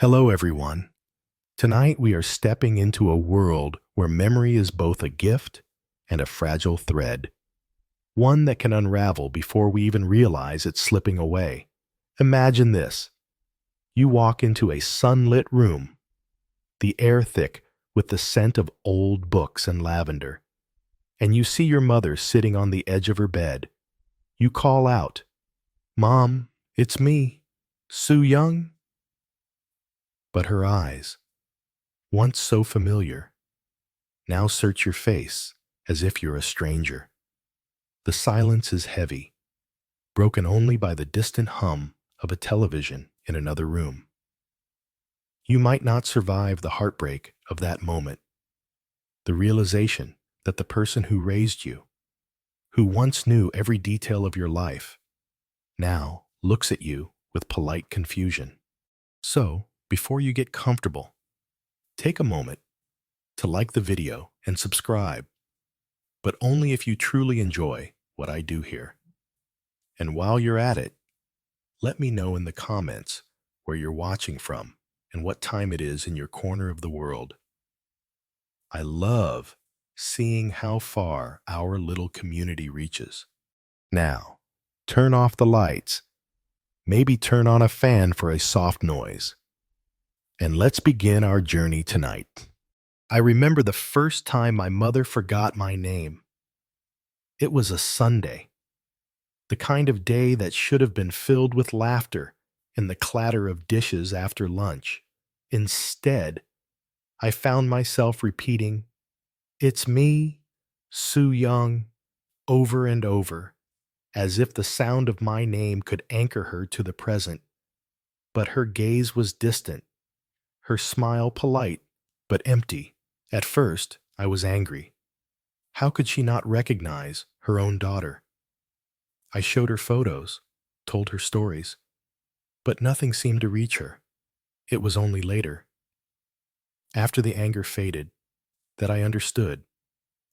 Hello, everyone. Tonight we are stepping into a world where memory is both a gift and a fragile thread, one that can unravel before we even realize it's slipping away. Imagine this. You walk into a sunlit room, the air thick with the scent of old books and lavender, and you see your mother sitting on the edge of her bed. You call out, "Mom, it's me, Sue Young." But her eyes, once so familiar, now search your face as if you're a stranger. The silence is heavy, broken only by the distant hum of a television in another room. You might not survive the heartbreak of that moment, the realization that the person who raised you, who once knew every detail of your life, now looks at you with polite confusion. So, before you get comfortable, take a moment to like the video and subscribe, but only if you truly enjoy what I do here. And while you're at it, let me know in the comments where you're watching from and what time it is in your corner of the world. I love seeing how far our little community reaches. Now, turn off the lights, maybe turn on a fan for a soft noise, and let's begin our journey tonight. I remember the first time my mother forgot my name. It was a Sunday, the kind of day that should have been filled with laughter and the clatter of dishes after lunch. Instead, I found myself repeating, "It's me, Sue Young," over and over, as if the sound of my name could anchor her to the present. But her gaze was distant, her smile polite, but empty. At first, I was angry. How could she not recognize her own daughter? I showed her photos, told her stories, but nothing seemed to reach her. It was only later, after the anger faded, that I understood.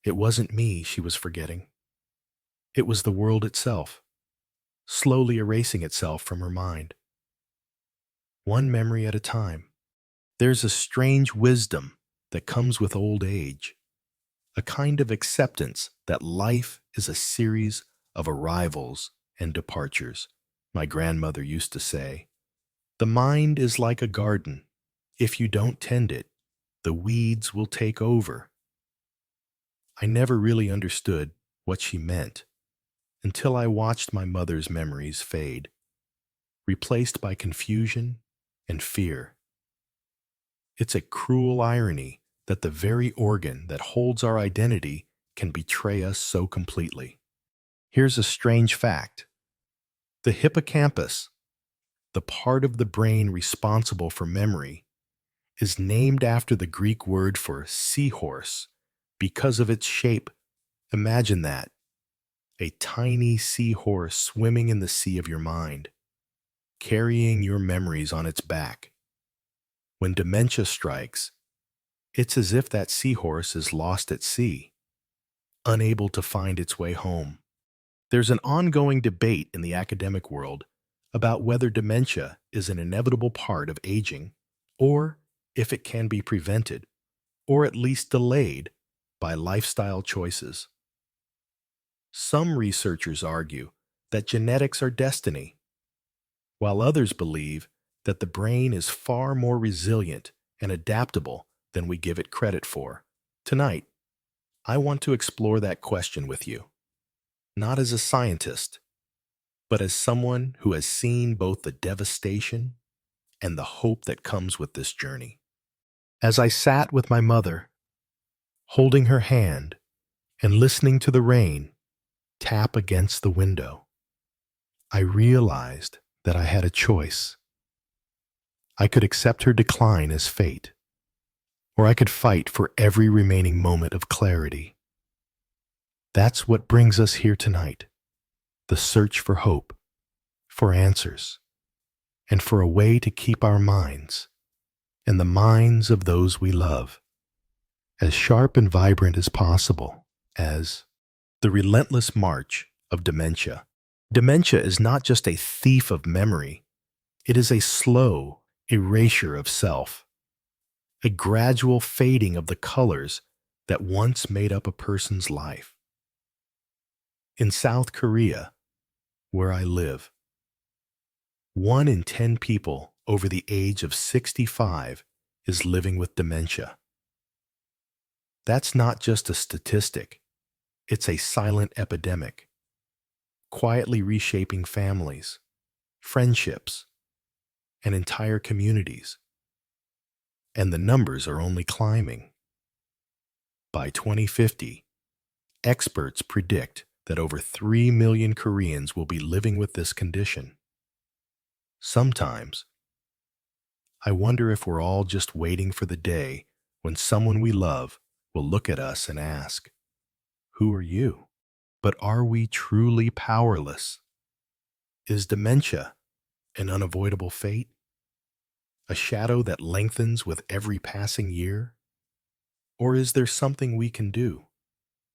It wasn't me she was forgetting. It was the world itself, slowly erasing itself from her mind. One memory at a time. There's a strange wisdom that comes with old age, a kind of acceptance that life is a series of arrivals and departures. My grandmother used to say, "The mind is like a garden. If you don't tend it, the weeds will take over." I never really understood what she meant until I watched my mother's memories fade, replaced by confusion and fear. It's a cruel irony that the very organ that holds our identity can betray us so completely. Here's a strange fact. The hippocampus, the part of the brain responsible for memory, is named after the Greek word for seahorse because of its shape. Imagine that. A tiny seahorse swimming in the sea of your mind, carrying your memories on its back. When dementia strikes, it's as if that seahorse is lost at sea, unable to find its way home. There's an ongoing debate in the academic world about whether dementia is an inevitable part of aging or if it can be prevented, or at least delayed, by lifestyle choices. Some researchers argue that genetics are destiny, while others believe that the brain is far more resilient and adaptable than we give it credit for. Tonight, I want to explore that question with you, not as a scientist, but as someone who has seen both the devastation and the hope that comes with this journey. As I sat with my mother, holding her hand and listening to the rain tap against the window, I realized that I had a choice. I could accept her decline as fate, or I could fight for every remaining moment of clarity. That's what brings us here tonight, the search for hope, for answers, and for a way to keep our minds, and the minds of those we love, as sharp and vibrant as possible, as the relentless march of dementia. Dementia is not just a thief of memory, it is a slow erasure of self, a gradual fading of the colors that once made up a person's life. In South Korea, where I live, 1 in 10 people over the age of 65 is living with dementia. That's not just a statistic, it's a silent epidemic, quietly reshaping families, friendships, and entire communities. And the numbers are only climbing. By 2050, experts predict that over 3 million Koreans will be living with this condition. Sometimes, I wonder if we're all just waiting for the day when someone we love will look at us and ask, "Who are you?" But are we truly powerless? Is dementia an unavoidable fate? A shadow that lengthens with every passing year? Or is there something we can do?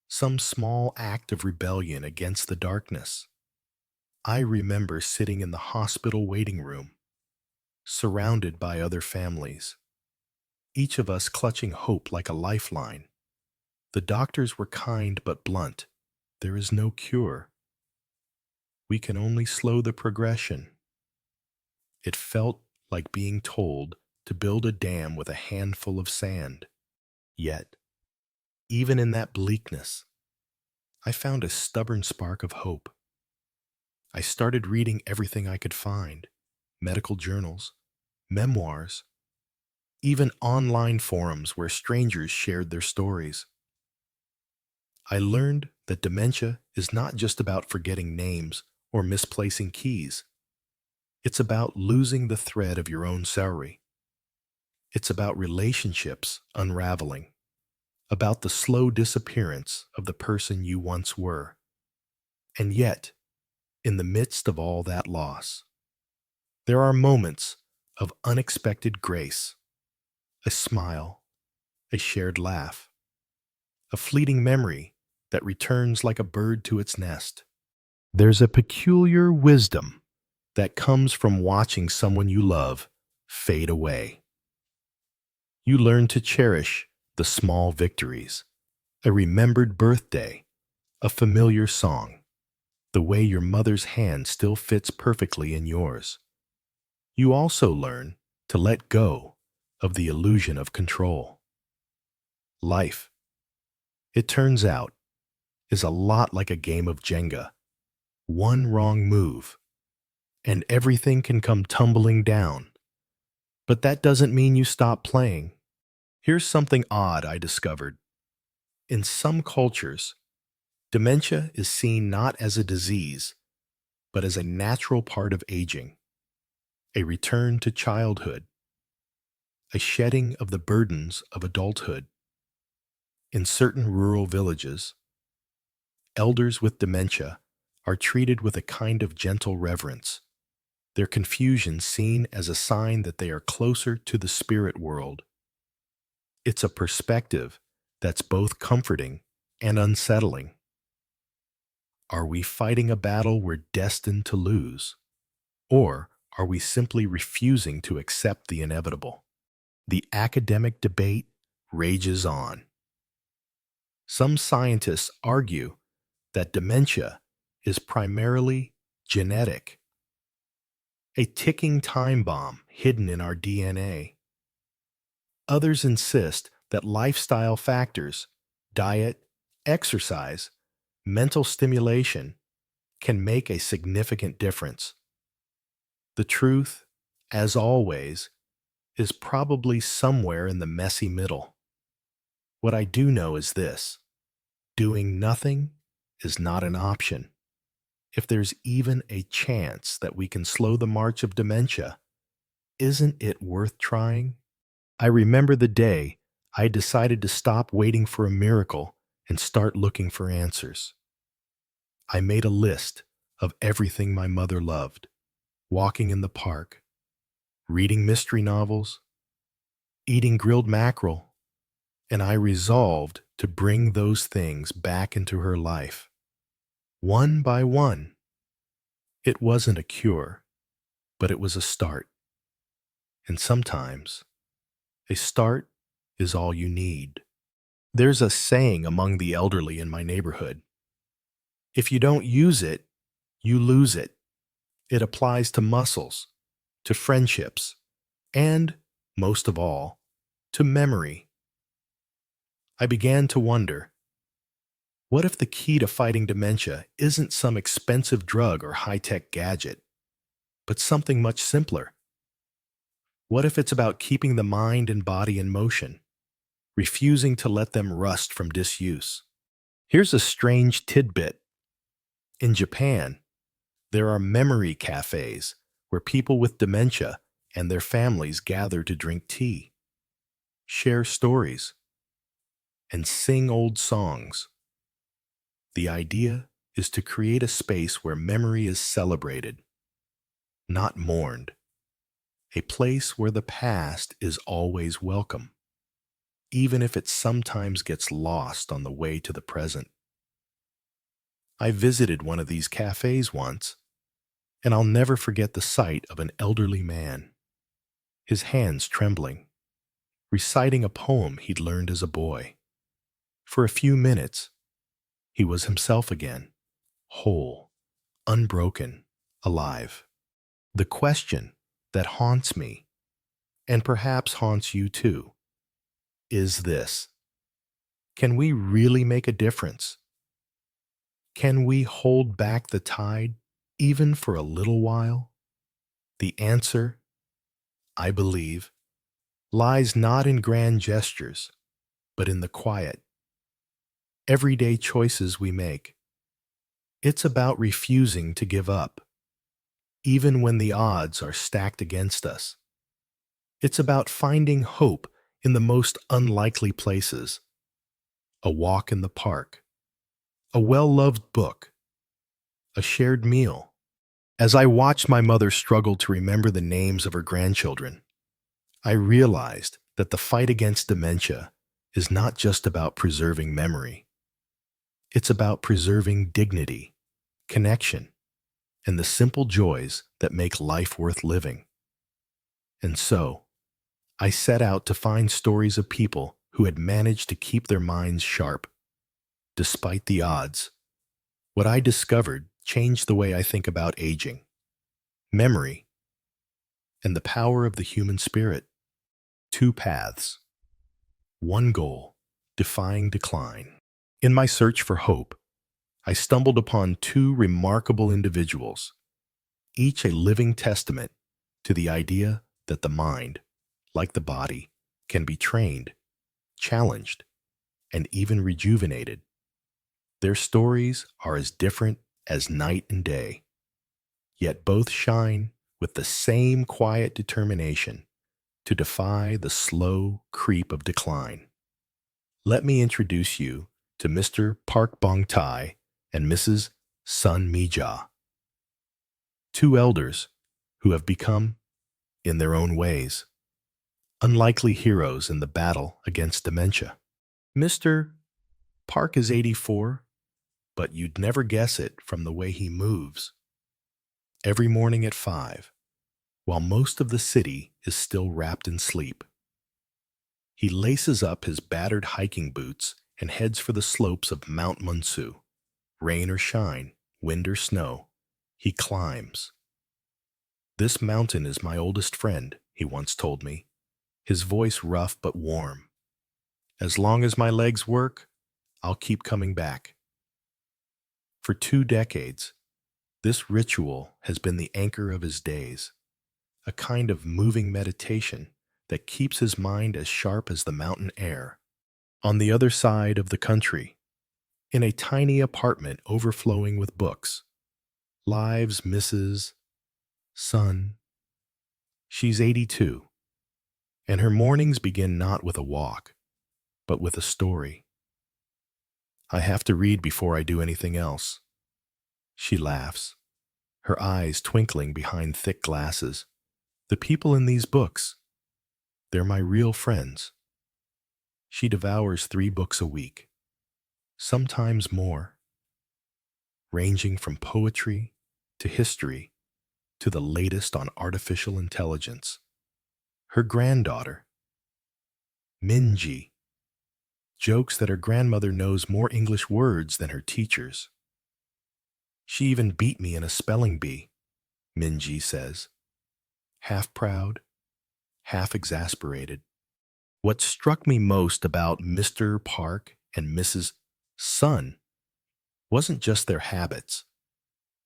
Some small act of rebellion against the darkness? I remember sitting in the hospital waiting room, surrounded by other families, each of us clutching hope like a lifeline. The doctors were kind but blunt. There is no cure. We can only slow the progression. It felt like being told to build a dam with a handful of sand. Yet, even in that bleakness, I found a stubborn spark of hope. I started reading everything I could find: medical journals, memoirs, even online forums where strangers shared their stories. I learned that dementia is not just about forgetting names or misplacing keys. It's about losing the thread of your own story. It's about relationships unraveling, about the slow disappearance of the person you once were. And yet, in the midst of all that loss, there are moments of unexpected grace: a smile, a shared laugh, a fleeting memory that returns like a bird to its nest. There's a peculiar wisdom that comes from watching someone you love fade away. You learn to cherish the small victories: a remembered birthday, a familiar song, the way your mother's hand still fits perfectly in yours. You also learn to let go of the illusion of control. Life, it turns out, is a lot like a game of Jenga. One wrong move, and everything can come tumbling down. But that doesn't mean you stop playing. Here's something odd I discovered. In some cultures, dementia is seen not as a disease, but as a natural part of aging, a return to childhood, a shedding of the burdens of adulthood. In certain rural villages, elders with dementia are treated with a kind of gentle reverence, their confusion seen as a sign that they are closer to the spirit world. It's a perspective that's both comforting and unsettling. Are we fighting a battle we're destined to lose? Or are we simply refusing to accept the inevitable? The academic debate rages on. Some scientists argue that dementia is primarily genetic, a ticking time bomb hidden in our DNA. Others insist that lifestyle factors, diet, exercise, mental stimulation, can make a significant difference. The truth, as always, is probably somewhere in the messy middle. What I do know is this: doing nothing is not an option. If there's even a chance that we can slow the march of dementia, isn't it worth trying? I remember the day I decided to stop waiting for a miracle and start looking for answers. I made a list of everything my mother loved: walking in the park, reading mystery novels, eating grilled mackerel, and I resolved to bring those things back into her life. One by one. It wasn't a cure, but it was a start. And sometimes, a start is all you need. There's a saying among the elderly in my neighborhood: if you don't use it, you lose it. It applies to muscles, to friendships, and, most of all, to memory. I began to wonder, what if the key to fighting dementia isn't some expensive drug or high-tech gadget, but something much simpler? What if it's about keeping the mind and body in motion, refusing to let them rust from disuse? Here's a strange tidbit. In Japan, there are memory cafes where people with dementia and their families gather to drink tea, share stories, and sing old songs. The idea is to create a space where memory is celebrated, not mourned, a place where the past is always welcome, even if it sometimes gets lost on the way to the present. I visited one of these cafes once, and I'll never forget the sight of an elderly man, his hands trembling, reciting a poem he'd learned as a boy. For a few minutes, he was himself again, whole, unbroken, alive. The question that haunts me, and perhaps haunts you too, is this: can we really make a difference? Can we hold back the tide, even for a little while? The answer, I believe, lies not in grand gestures, but in the quiet, everyday choices we make. It's about refusing to give up, even when the odds are stacked against us. It's about finding hope in the most unlikely places: a walk in the park, a well-loved book, a shared meal. As I watched my mother struggle to remember the names of her grandchildren, I realized that the fight against dementia is not just about preserving memory. It's about preserving dignity, connection, and the simple joys that make life worth living. And so, I set out to find stories of people who had managed to keep their minds sharp, despite the odds. What I discovered changed the way I think about aging, memory, and the power of the human spirit. 2 paths. 1 goal: defying decline. In my search for hope, I stumbled upon 2 remarkable individuals, each a living testament to the idea that the mind, like the body, can be trained, challenged, and even rejuvenated. Their stories are as different as night and day, yet both shine with the same quiet determination to defy the slow creep of decline. Let me introduce you to Mr. Park Bong-tai and Mrs. Sun Mi-ja, 2 elders who have become, in their own ways, unlikely heroes in the battle against dementia. Mr. Park is 84, but you'd never guess it from the way he moves. Every morning at 5, while most of the city is still wrapped in sleep, he laces up his battered hiking boots and heads for the slopes of Mount Munsu. Rain or shine, wind or snow, he climbs. "This mountain is my oldest friend," he once told me, his voice rough but warm. "As long as my legs work, I'll keep coming back." For 2 decades, this ritual has been the anchor of his days, a kind of moving meditation that keeps his mind as sharp as the mountain air. On the other side of the country, in a tiny apartment overflowing with books, lives Mrs. Sun. She's 82, and her mornings begin not with a walk, but with a story. "I have to read before I do anything else." She laughs, her eyes twinkling behind thick glasses. "The people in these books, they're my real friends." She devours 3 books a week, sometimes more, ranging from poetry to history to the latest on artificial intelligence. Her granddaughter, Minji, jokes that her grandmother knows more English words than her teachers. She even beat me in a spelling bee, Minji says, half proud, half exasperated. What struck me most about Mr. Park and Mrs. Sun wasn't just their habits,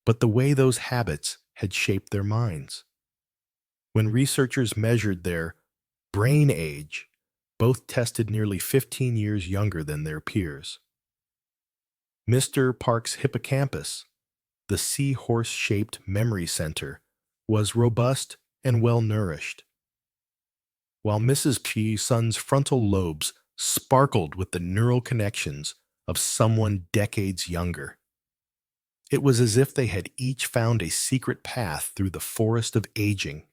but the way those habits had shaped their minds. When researchers measured their brain age, both tested nearly 15 years younger than their peers. Mr. Park's hippocampus, the seahorse-shaped memory center, was robust and well-nourished, while Mrs. Sun's frontal lobes sparkled with the neural connections of someone decades younger. It was as if they had each found a secret path through the forest of aging,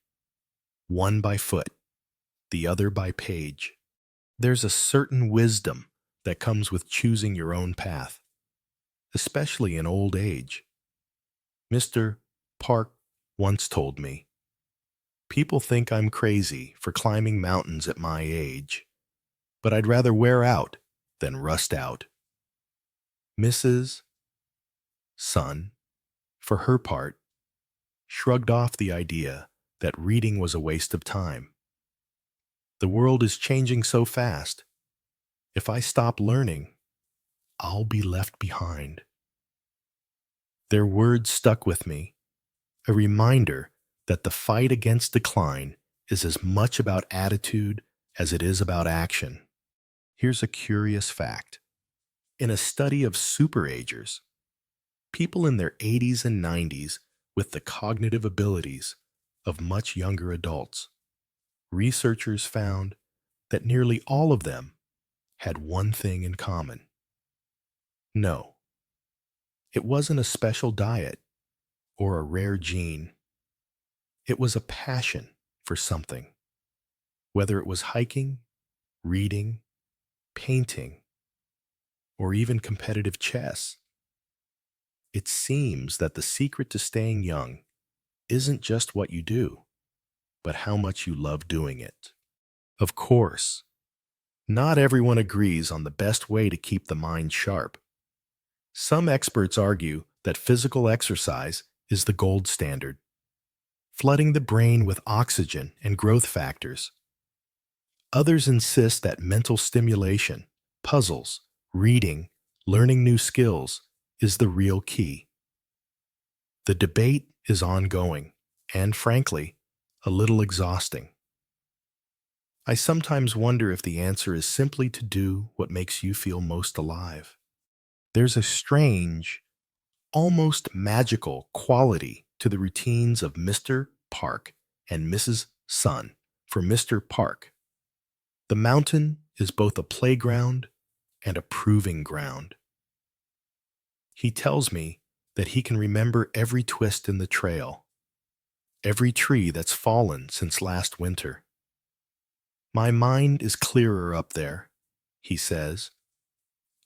one by foot, the other by page. There's a certain wisdom that comes with choosing your own path, especially in old age. Mr. Park once told me, "People think I'm crazy for climbing mountains at my age, but I'd rather wear out than rust out." Mrs. Sun, for her part, shrugged off the idea that reading was a waste of time. The world is changing so fast. If I stop learning, I'll be left behind. Their words stuck with me, a reminder that the fight against decline is as much about attitude as it is about action. Here's a curious fact. In a study of superagers, people in their 80s and 90s with the cognitive abilities of much younger adults, researchers found that nearly all of them had one thing in common. No, it wasn't a special diet or a rare gene. It was a passion for something, whether it was hiking, reading, painting, or even competitive chess. It seems that the secret to staying young isn't just what you do, but how much you love doing it. Of course, not everyone agrees on the best way to keep the mind sharp. Some experts argue that physical exercise is the gold standard, flooding the brain with oxygen and growth factors. Others insist that mental stimulation, puzzles, reading, learning new skills is the real key. The debate is ongoing and, frankly, a little exhausting. I sometimes wonder if the answer is simply to do what makes you feel most alive. There's a strange, almost magical quality to the routines of Mr. Park and Mrs. Sun. For Mr. Park, the mountain is both a playground and a proving ground. He tells me that he can remember every twist in the trail, every tree that's fallen since last winter. "My mind is clearer up there," he says.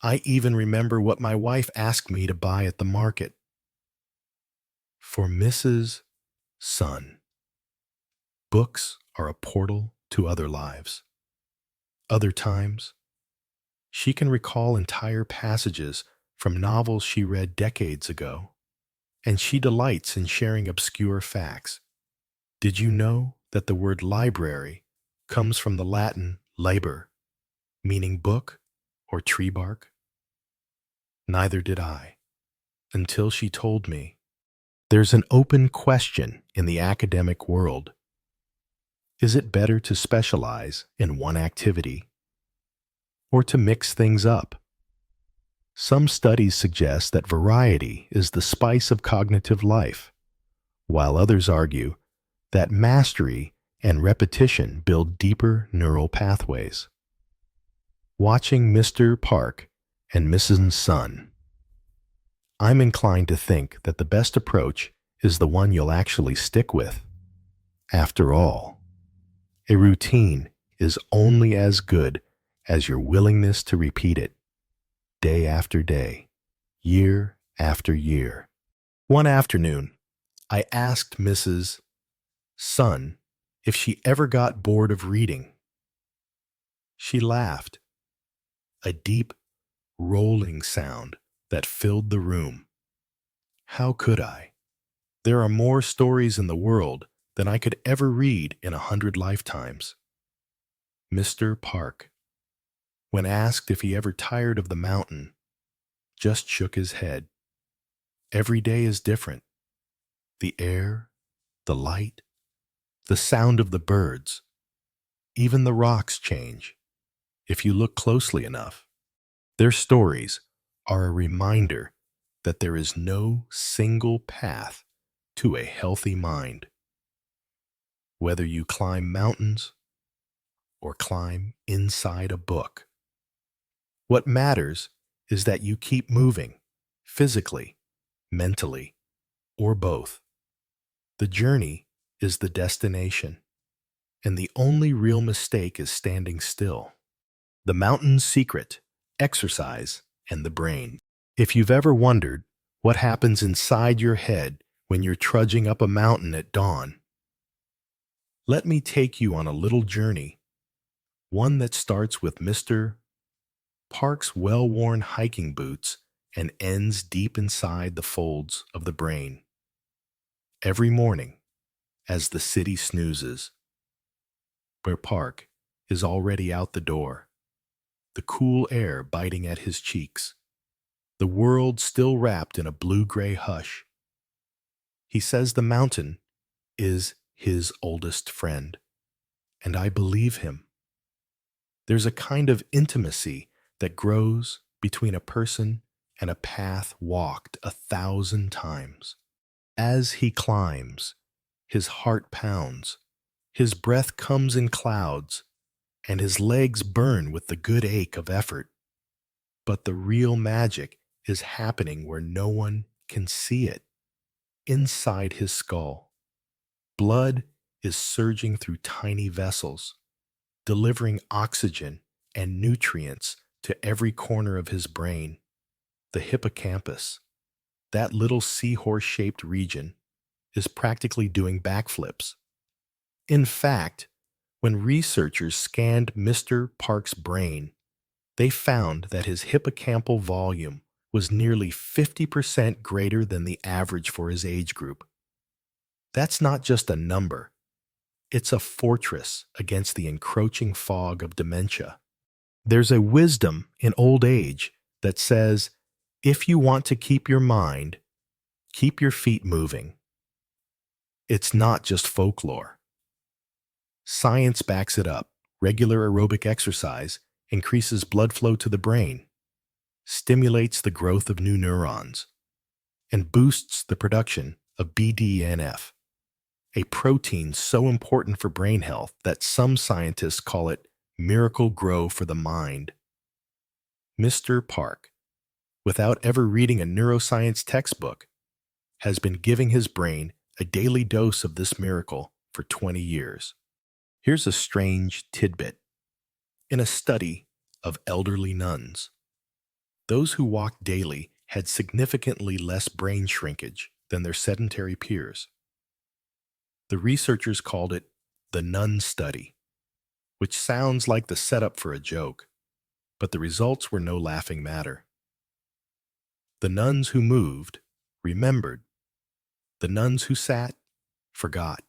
"I even remember what my wife asked me to buy at the market." For Mrs. Sun, books are a portal to other lives. Other times, she can recall entire passages from novels she read decades ago, and she delights in sharing obscure facts. Did you know that the word library comes from the Latin labor, meaning book or tree bark? Neither did I, until she told me. There's an open question in the academic world. Is it better to specialize in one activity or to mix things up? Some studies suggest that variety is the spice of cognitive life, while others argue that mastery and repetition build deeper neural pathways. Watching Mr. Park and Mrs. Sun, I'm inclined to think that the best approach is the one you'll actually stick with. After all, a routine is only as good as your willingness to repeat it, day after day, year after year. One afternoon, I asked Mrs. Sun if she ever got bored of reading. She laughed, a deep, rolling sound that filled the room. How could I? There are more stories in the world than I could ever read in 100 lifetimes. Mr. Park, when asked if he ever tired of the mountain, just shook his head. Every day is different. The air, the light, the sound of the birds, even the rocks change if you look closely enough. Their stories are a reminder that there is no single path to a healthy mind. Whether you climb mountains or climb inside a book, what matters is that you keep moving, physically, mentally, or both. The journey is the destination, and the only real mistake is standing still. The mountain's secret, exercise, and the brain. If you've ever wondered what happens inside your head when you're trudging up a mountain at dawn, let me take you on a little journey, one that starts with Mr. Park's well-worn hiking boots and ends deep inside the folds of the brain. Every morning, as the city snoozes, where Park is already out the door, the cool air biting at his cheeks, the world still wrapped in a blue-gray hush. He says the mountain is his oldest friend, and I believe him. There's a kind of intimacy that grows between a person and a path walked 1,000 times. As he climbs, his heart pounds, his breath comes in clouds, and his legs burn with the good ache of effort. But the real magic is happening where no one can see it, inside his skull. Blood is surging through tiny vessels, delivering oxygen and nutrients to every corner of his brain. The hippocampus, that little seahorse-shaped region, is practically doing backflips. In fact, when researchers scanned Mr. Park's brain, they found that his hippocampal volume was nearly 50% greater than the average for his age group. That's not just a number. It's a fortress against the encroaching fog of dementia. There's a wisdom in old age that says, if you want to keep your mind, keep your feet moving. It's not just folklore. Science backs it up. Regular aerobic exercise increases blood flow to the brain, stimulates the growth of new neurons, and boosts the production of BDNF, a protein so important for brain health that some scientists call it miracle grow for the mind. Mr. Park, without ever reading a neuroscience textbook, has been giving his brain a daily dose of this miracle for 20 years. Here's a strange tidbit. In a study of elderly nuns, those who walked daily had significantly less brain shrinkage than their sedentary peers. The researchers called it the nun study, which sounds like the setup for a joke, but the results were no laughing matter. The nuns who moved remembered. The nuns who sat forgot.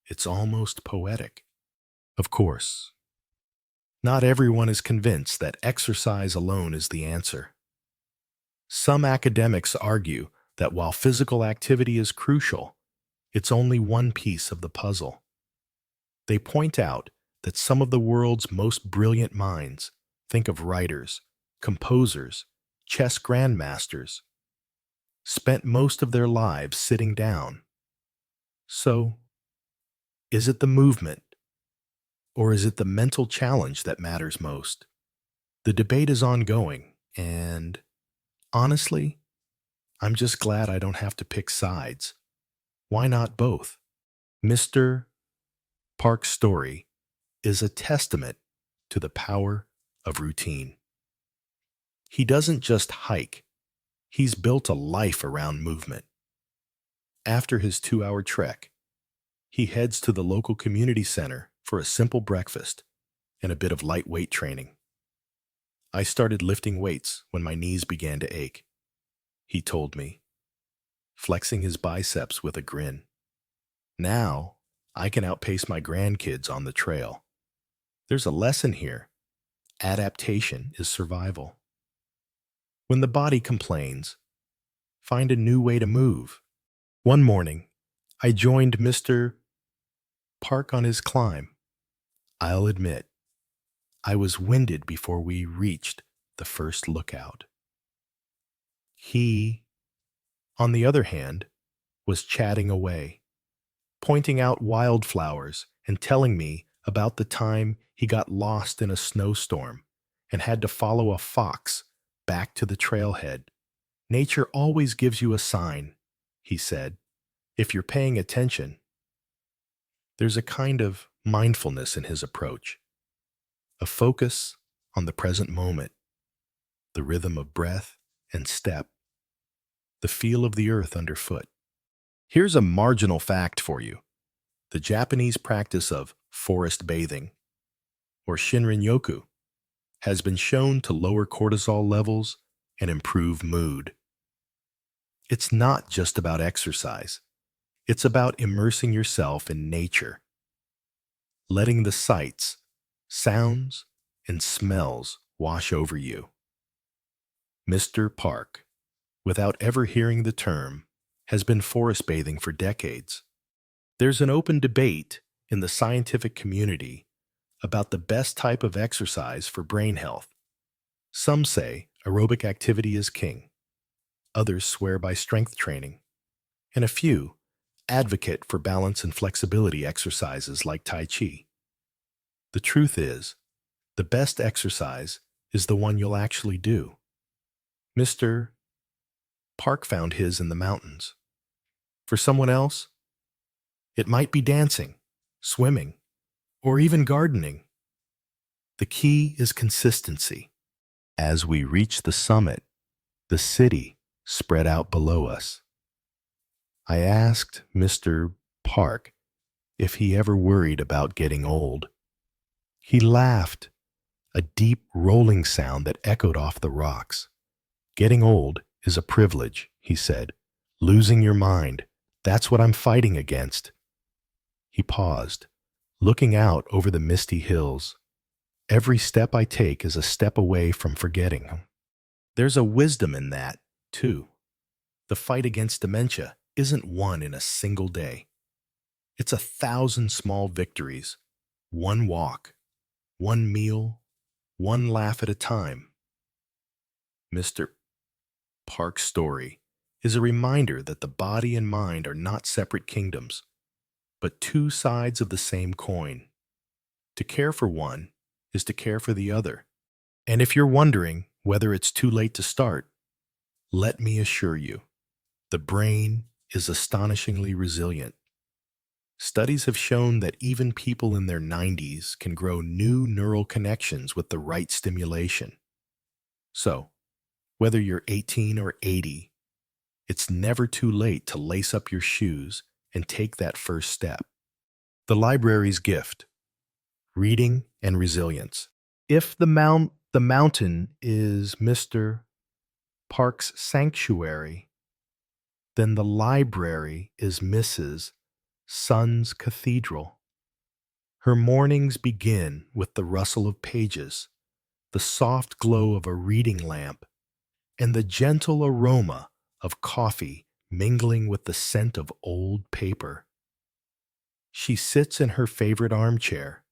It's almost poetic. Of course, not everyone is convinced that exercise alone is the answer. Some academics argue that while physical activity is crucial, it's only one piece of the puzzle. They point out that some of the world's most brilliant minds, think of writers, composers, chess grandmasters, spent most of their lives sitting down. So, is it the movement, or is it the mental challenge that matters most? The debate is ongoing, and honestly, I'm just glad I don't have to pick sides. Why not both? Mr. Park's story is a testament to the power of routine. He doesn't just hike, he's built a life around movement. After his 2-hour trek, he heads to the local community center for a simple breakfast and a bit of lightweight training. I started lifting weights when my knees began to ache, he told me, flexing his biceps with a grin. Now, I can outpace my grandkids on the trail. There's a lesson here. Adaptation is survival. When the body complains, find a new way to move. One morning, I joined Mr. Park on his climb. I'll admit, I was winded before we reached the first lookout. He, on the other hand, was chatting away, pointing out wildflowers and telling me about the time he got lost in a snowstorm and had to follow a fox back to the trailhead. Nature always gives you a sign, he said, if you're paying attention. There's a kind of mindfulness in his approach, a focus on the present moment, the rhythm of breath and step, the feel of the earth underfoot. Here's a marginal fact for you. The Japanese practice of forest bathing, or Shinrin-yoku, has been shown to lower cortisol levels and improve mood. It's not just about exercise. It's about immersing yourself in nature, letting the sights, sounds, and smells wash over you. Mr. Park, without ever hearing the term, has been forest bathing for decades. There's an open debate in the scientific community about the best type of exercise for brain health. Some say aerobic activity is king. Others swear by strength training. And a few advocate for balance and flexibility exercises like Tai Chi. The truth is, the best exercise is the one you'll actually do. Mr. Park found his in the mountains. For someone else, it might be dancing, swimming, or even gardening. The key is consistency. As we reach the summit, the city spread out below us. I asked Mr. Park if he ever worried about getting old. He laughed, a deep rolling sound that echoed off the rocks. Getting old is a privilege, he said. Losing your mind, that's what I'm fighting against. He paused, looking out over the misty hills. Every step I take is a step away from forgetting. There's a wisdom in that, too. The fight against dementia isn't won in a single day. It's 1,000 small victories, one walk, one meal, one laugh at a time. Mr. Park's story is a reminder that the body and mind are not separate kingdoms, but two sides of the same coin. To care for one is to care for the other. And if you're wondering whether it's too late to start, let me assure you, the brain is astonishingly resilient. Studies have shown that even people in their 90s can grow new neural connections with the right stimulation. So, whether you're 18 or 80, it's never too late to lace up your shoes and take that first step. The library's gift: reading and resilience. If the mountain is Mr. Park's sanctuary, then the library is Mrs. Sun's cathedral. Her mornings begin with the rustle of pages, the soft glow of a reading lamp, and the gentle aroma of coffee mingling with the scent of old paper. She sits in her favorite armchair,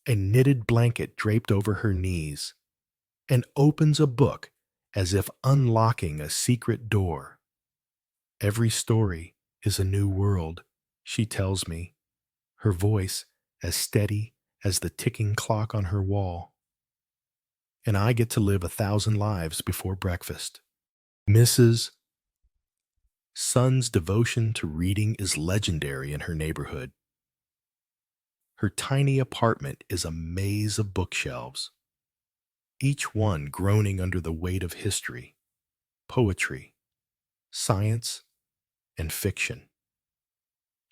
a knitted blanket draped over her knees, and opens a book as if unlocking a secret door. Every story is a new world, she tells me, her voice as steady as the ticking clock on her wall. And I get to live 1,000 lives before breakfast. Mrs. Sun's devotion to reading is legendary in her neighborhood. Her tiny apartment is a maze of bookshelves, each one groaning under the weight of history, poetry, science, and fiction.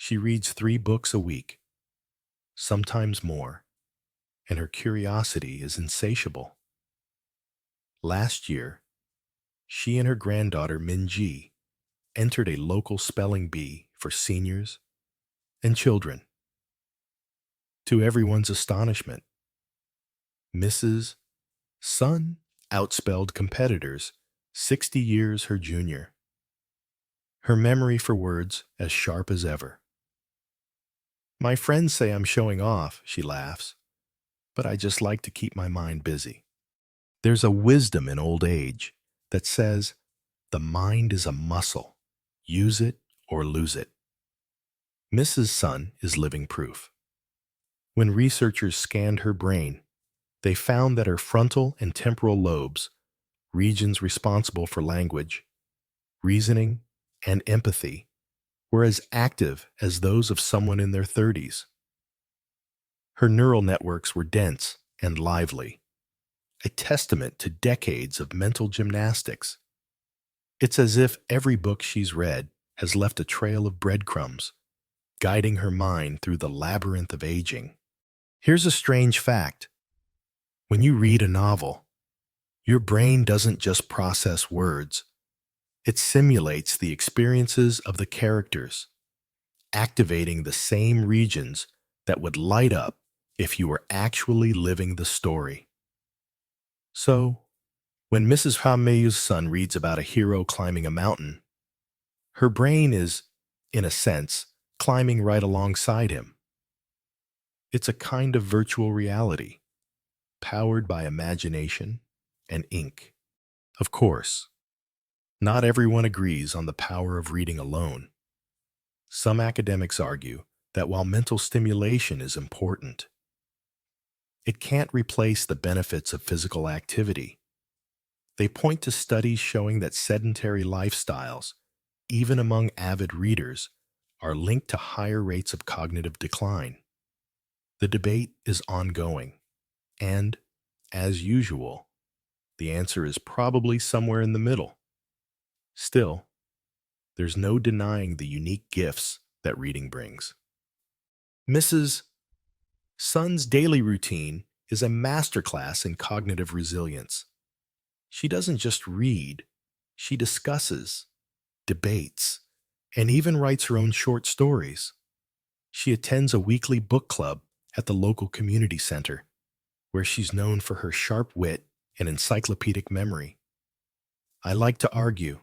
She reads 3 books a week, sometimes more, and her curiosity is insatiable. Last year, she and her granddaughter Minji entered a local spelling bee for seniors and children. To everyone's astonishment, Mrs. Sun outspelled competitors 60 years her junior. Her memory for words as sharp as ever. My friends say I'm showing off, she laughs, but I just like to keep my mind busy. There's a wisdom in old age that says the mind is a muscle. Use it or lose it. Mrs. Sun is living proof. When researchers scanned her brain, they found that her frontal and temporal lobes, regions responsible for language, reasoning, and empathy, were as active as those of someone in their 30s. Her neural networks were dense and lively, a testament to decades of mental gymnastics. It's as if every book she's read has left a trail of breadcrumbs, guiding her mind through the labyrinth of aging. Here's a strange fact. When you read a novel, your brain doesn't just process words. It simulates the experiences of the characters, activating the same regions that would light up if you were actually living the story. So, when Mrs. Hameyu's son reads about a hero climbing a mountain, her brain is, in a sense, climbing right alongside him. It's a kind of virtual reality, powered by imagination and ink. Of course, not everyone agrees on the power of reading alone. Some academics argue that while mental stimulation is important, it can't replace the benefits of physical activity. They point to studies showing that sedentary lifestyles, even among avid readers, are linked to higher rates of cognitive decline. The debate is ongoing, and, as usual, the answer is probably somewhere in the middle. Still, there's no denying the unique gifts that reading brings. Mrs. Sun's daily routine is a masterclass in cognitive resilience. She doesn't just read, she discusses, debates, and even writes her own short stories. She attends a weekly book club at the local community center, where she's known for her sharp wit and encyclopedic memory. I like to argue,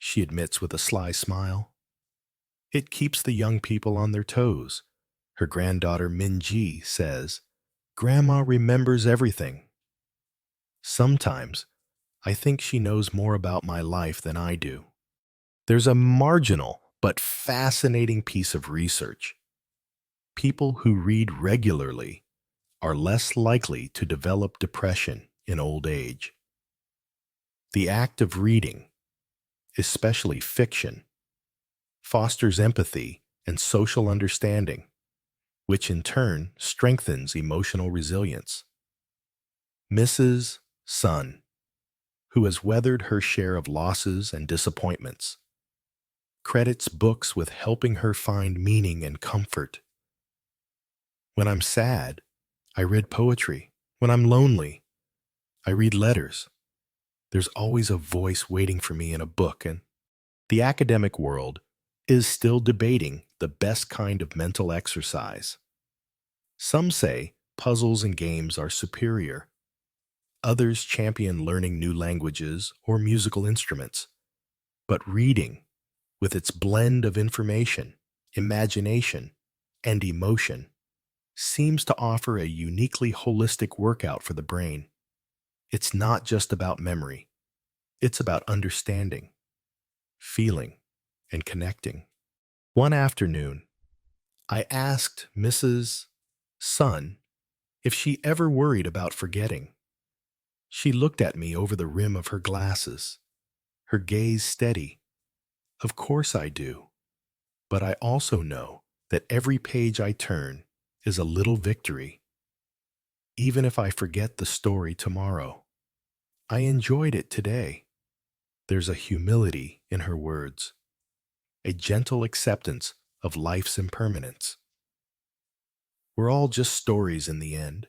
she admits with a sly smile. It keeps the young people on their toes. Her granddaughter Minji says, "Grandma remembers everything." Sometimes, I think she knows more about my life than I do. There's a marginal but fascinating piece of research. People who read regularly are less likely to develop depression in old age. The act of reading, especially fiction, fosters empathy and social understanding, which in turn strengthens emotional resilience. Mrs. Sun, who has weathered her share of losses and disappointments, credits books with helping her find meaning and comfort. When I'm sad, I read poetry. When I'm lonely, I read letters. There's always a voice waiting for me in a book, and the academic world is still debating the best kind of mental exercise. Some say puzzles and games are superior. Others champion learning new languages or musical instruments. But reading, with its blend of information, imagination, and emotion, seems to offer a uniquely holistic workout for the brain. It's not just about memory. It's about understanding, feeling, and connecting. One afternoon, I asked Mrs. Sun if she ever worried about forgetting. She looked at me over the rim of her glasses, her gaze steady. Of course I do, but I also know that every page I turn is a little victory. Even if I forget the story tomorrow, I enjoyed it today. There's a humility in her words, a gentle acceptance of life's impermanence. We're all just stories in the end,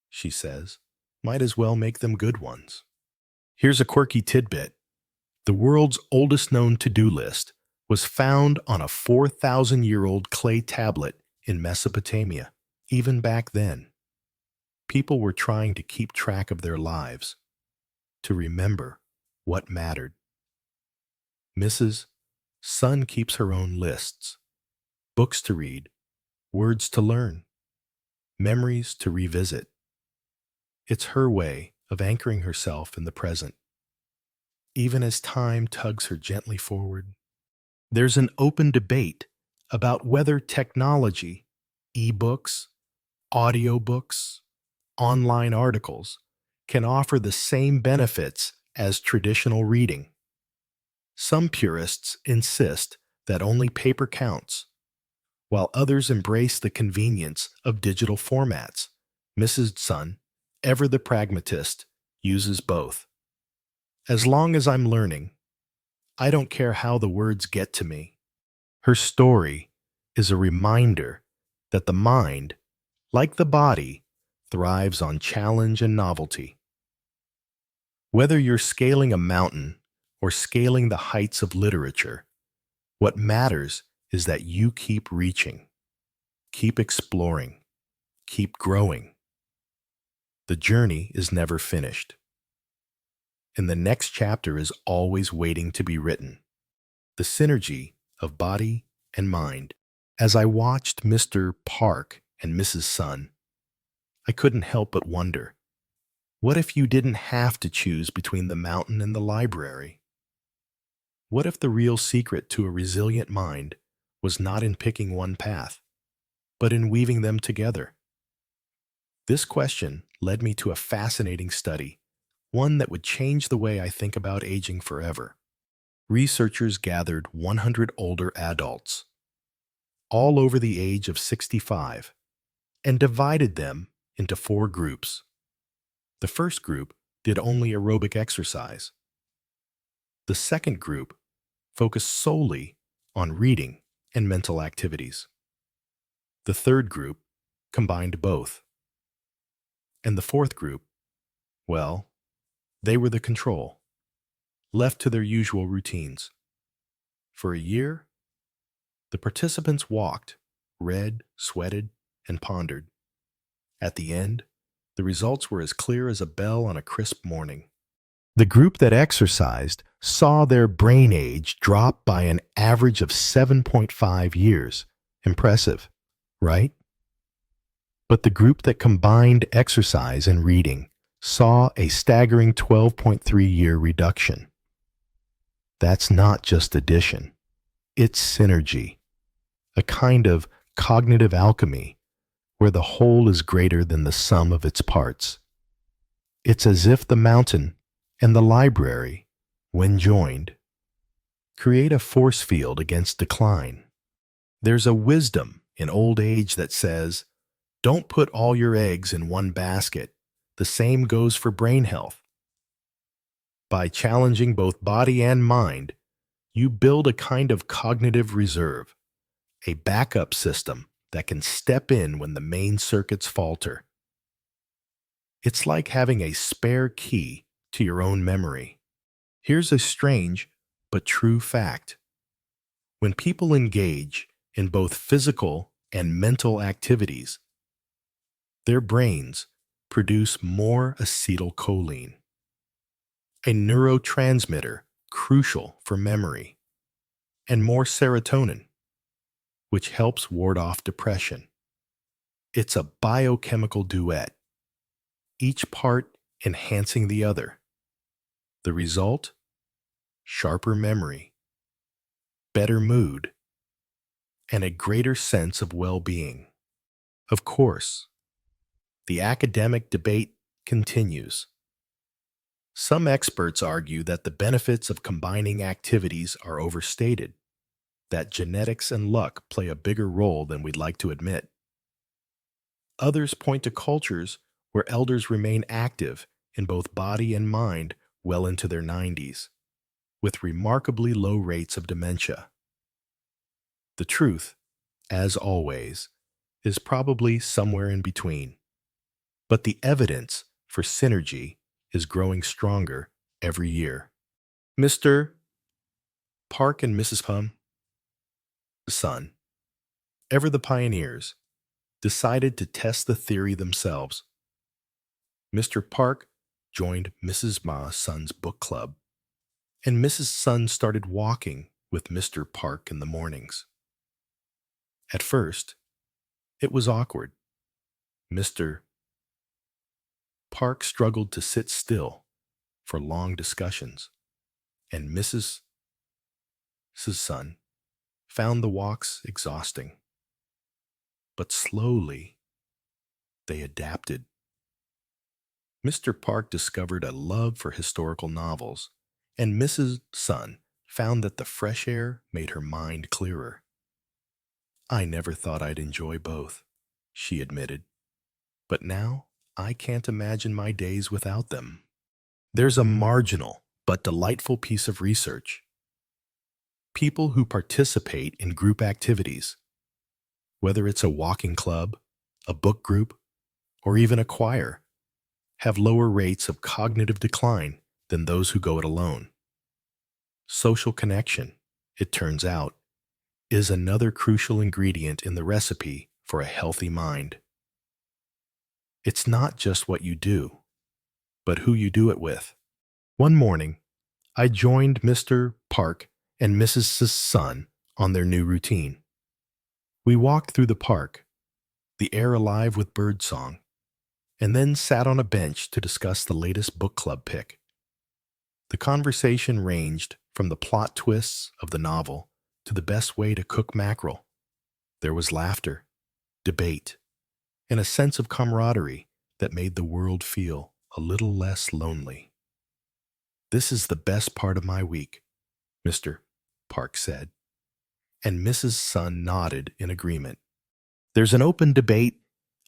she says. Might as well make them good ones. Here's a quirky tidbit. The world's oldest known to-do list was found on a 4,000-year-old clay tablet in Mesopotamia. Even back then, people were trying to keep track of their lives, to remember what mattered. Mrs. Sun keeps her own lists, books to read, words to learn, memories to revisit. It's her way of anchoring herself in the present, even as time tugs her gently forward. There's an open debate about whether technology, e-books, audiobooks, online articles can offer the same benefits as traditional reading. Some purists insist that only paper counts, while others embrace the convenience of digital formats. Mrs. Sun, ever the pragmatist, uses both. As long as I'm learning, I don't care how the words get to me. Her story is a reminder that the mind, like the body, thrives on challenge and novelty. Whether you're scaling a mountain or scaling the heights of literature, what matters is that you keep reaching, keep exploring, keep growing. The journey is never finished, and the next chapter is always waiting to be written. The synergy of body and mind. As I watched Mr. Park and Mrs. Sun, I couldn't help but wonder, what if you didn't have to choose between the mountain and the library? What if the real secret to a resilient mind was not in picking one path, but in weaving them together? This question led me to a fascinating study, one that would change the way I think about aging forever. Researchers gathered 100 older adults, all over the age of 65, and divided them into 4 groups. The first group did only aerobic exercise. The second group focused solely on reading and mental activities. The third group combined both. And the fourth group, well, they were the control, left to their usual routines. For a year, the participants walked, read, sweated, and pondered. At the end, the results were as clear as a bell on a crisp morning. The group that exercised saw their brain age drop by an average of 7.5 years. Impressive, right? But the group that combined exercise and reading saw a staggering 12.3-year reduction. That's not just addition, it's synergy, a kind of cognitive alchemy where the whole is greater than the sum of its parts. It's as if the mountain and the library, when joined, create a force field against decline. There's a wisdom in old age that says, don't put all your eggs in one basket. The same goes for brain health. By challenging both body and mind, you build a kind of cognitive reserve, a backup system that can step in when the main circuits falter. It's like having a spare key to your own memory. Here's a strange but true fact. When people engage in both physical and mental activities, their brains produce more acetylcholine, a neurotransmitter crucial for memory, and more serotonin, which helps ward off depression. It's a biochemical duet, each part enhancing the other. The result? Sharper memory, better mood, and a greater sense of well-being. Of course, the academic debate continues. Some experts argue that the benefits of combining activities are overstated, that genetics and luck play a bigger role than we'd like to admit. Others point to cultures where elders remain active in both body and mind well into their 90s, with remarkably low rates of dementia. The truth, as always, is probably somewhere in between. But the evidence for synergy is growing stronger every year. Mr. Park and Mrs. Pum, son, ever the pioneers, decided to test the theory themselves. Mr. Park joined Mrs. Ma's son's book club, and Mrs. Sun started walking with Mr. Park in the mornings. At first, it was awkward. Mr. Park struggled to sit still for long discussions, and Mrs. Sun found the walks exhausting. But slowly, they adapted. Mr. Park discovered a love for historical novels, and Mrs. Sun found that the fresh air made her mind clearer. I never thought I'd enjoy both, she admitted, but now I can't imagine my days without them. There's a marginal but delightful piece of research. People who participate in group activities, whether it's a walking club, a book group, or even a choir, have lower rates of cognitive decline than those who go it alone. Social connection, it turns out, is another crucial ingredient in the recipe for a healthy mind. It's not just what you do, but who you do it with. One morning, I joined Mr. Park and Mrs. Sun on their new routine. We walked through the park, the air alive with birdsong, and then sat on a bench to discuss the latest book club pick. The conversation ranged from the plot twists of the novel to the best way to cook mackerel. There was laughter, debate, and a sense of camaraderie that made the world feel a little less lonely. This is the best part of my week, Mr. Park said, and Mrs. Sun nodded in agreement. There's an open debate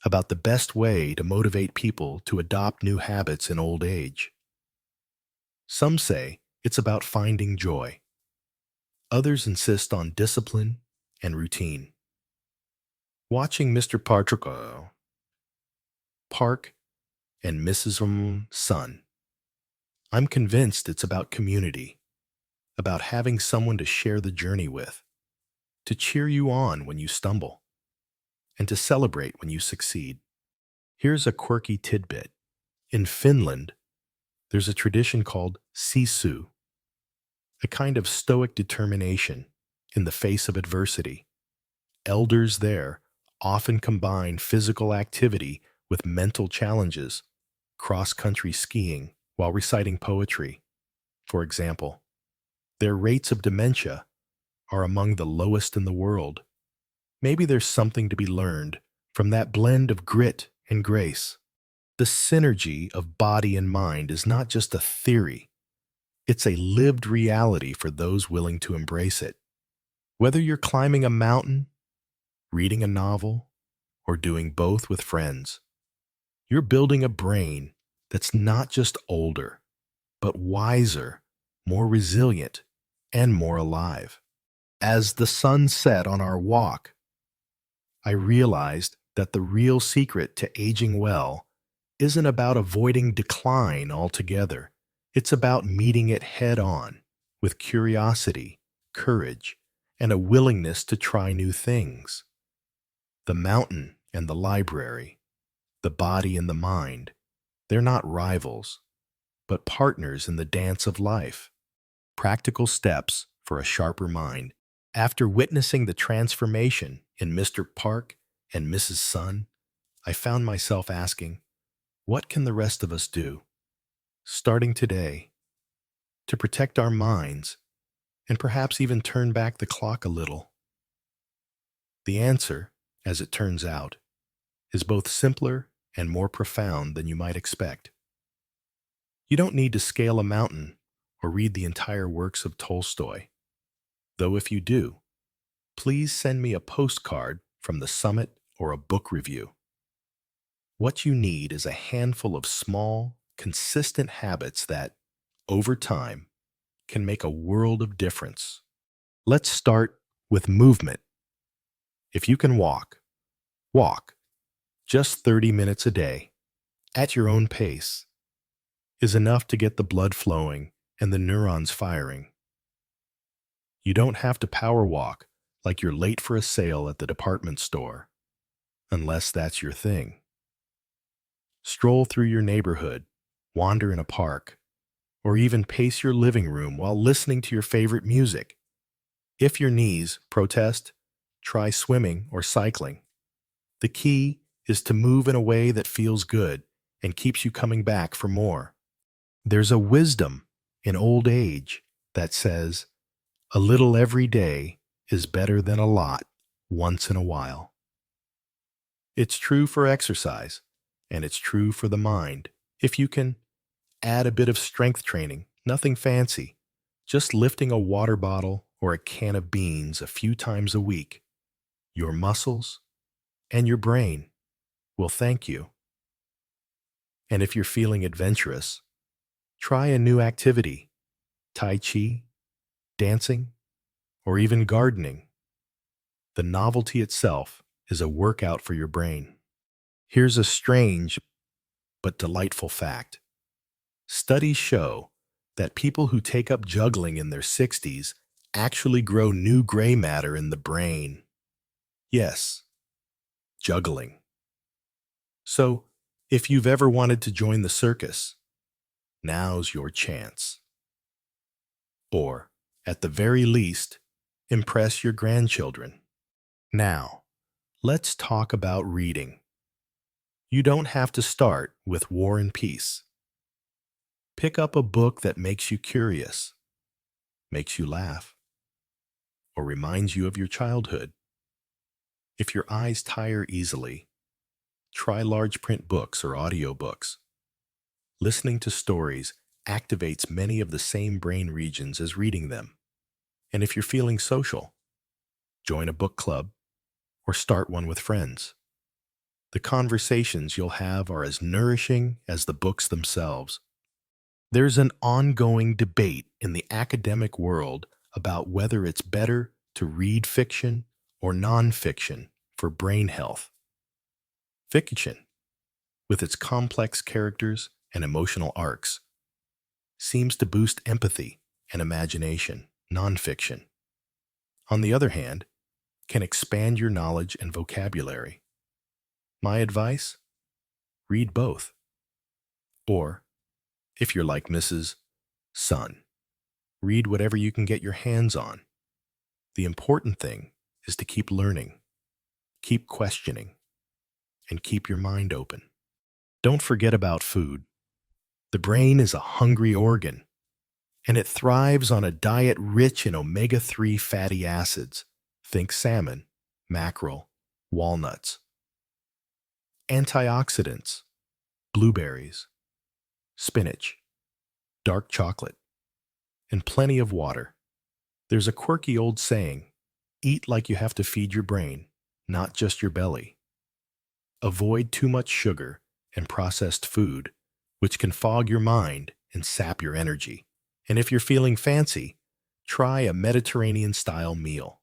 about the best way to motivate people to adopt new habits in old age. Some say it's about finding joy. Others insist on discipline and routine. Watching Mr. Park and Mrs. Sun, I'm convinced it's about community, about having someone to share the journey with, to cheer you on when you stumble, and to celebrate when you succeed. Here's a quirky tidbit. In Finland, there's a tradition called sisu, a kind of stoic determination in the face of adversity. Elders there often combine physical activity with mental challenges, cross-country skiing while reciting poetry. For example, their rates of dementia are among the lowest in the world. Maybe there's something to be learned from that blend of grit and grace. The synergy of body and mind is not just a theory. It's a lived reality for those willing to embrace it. Whether you're climbing a mountain, reading a novel, or doing both with friends, you're building a brain that's not just older, but wiser, more resilient, and more alive. As the sun set on our walk, I realized that the real secret to aging well isn't about avoiding decline altogether. It's about meeting it head on with curiosity, courage, and a willingness to try new things. The mountain and the library, the body and the mind, they're not rivals, but partners in the dance of life. Practical steps for a sharper mind. After witnessing the transformation in Mr. Park and Mrs. Sun, I found myself asking, what can the rest of us do, starting today, to protect our minds and perhaps even turn back the clock a little? The answer, as it turns out, is both simpler and more profound than you might expect. You don't need to scale a mountain or read the entire works of Tolstoy. Though if you do, please send me a postcard from the summit or a book review. What you need is a handful of small, consistent habits that, over time, can make a world of difference. Let's start with movement. If you can walk, walk. Just 30 minutes a day, at your own pace, is enough to get the blood flowing and the neurons firing. You don't have to power walk like you're late for a sale at the department store, unless that's your thing. Stroll through your neighborhood, wander in a park, or even pace your living room while listening to your favorite music. If your knees protest, try swimming or cycling. The key is to move in a way that feels good and keeps you coming back for more. There's a wisdom in old age that says, a little every day is better than a lot once in a while. It's true for exercise, and it's true for the mind. If you can add a bit of strength training, nothing fancy, just lifting a water bottle or a can of beans a few times a week, your muscles and your brain will thank you. And if you're feeling adventurous, try a new activity, Tai Chi, dancing, or even gardening. The novelty itself is a workout for your brain. Here's a strange but delightful fact. Studies show that people who take up juggling in their 60s actually grow new gray matter in the brain. Yes, juggling. So, if you've ever wanted to join the circus, now's your chance. Or, at the very least, impress your grandchildren. Now, let's talk about reading. You don't have to start with War and Peace. Pick up a book that makes you curious, makes you laugh, or reminds you of your childhood. If your eyes tire easily, try large print books or audiobooks. Listening to stories activates many of the same brain regions as reading them. And if you're feeling social, join a book club or start one with friends. The conversations you'll have are as nourishing as the books themselves. There's an ongoing debate in the academic world about whether it's better to read fiction or nonfiction for brain health. Fiction, with its complex characters and emotional arcs, seems to boost empathy and imagination. Nonfiction, on the other hand, can expand your knowledge and vocabulary. My advice? Read both. Or, if you're like Mrs. Sun, read whatever you can get your hands on. The important thing is to keep learning, keep questioning, and keep your mind open. Don't forget about food. The brain is a hungry organ, and it thrives on a diet rich in omega-3 fatty acids. Think salmon, mackerel, walnuts. Antioxidants, blueberries, spinach, dark chocolate, and plenty of water. There's a quirky old saying, eat like you have to feed your brain, not just your belly. Avoid too much sugar and processed food, which can fog your mind and sap your energy. And if you're feeling fancy, try a Mediterranean-style meal.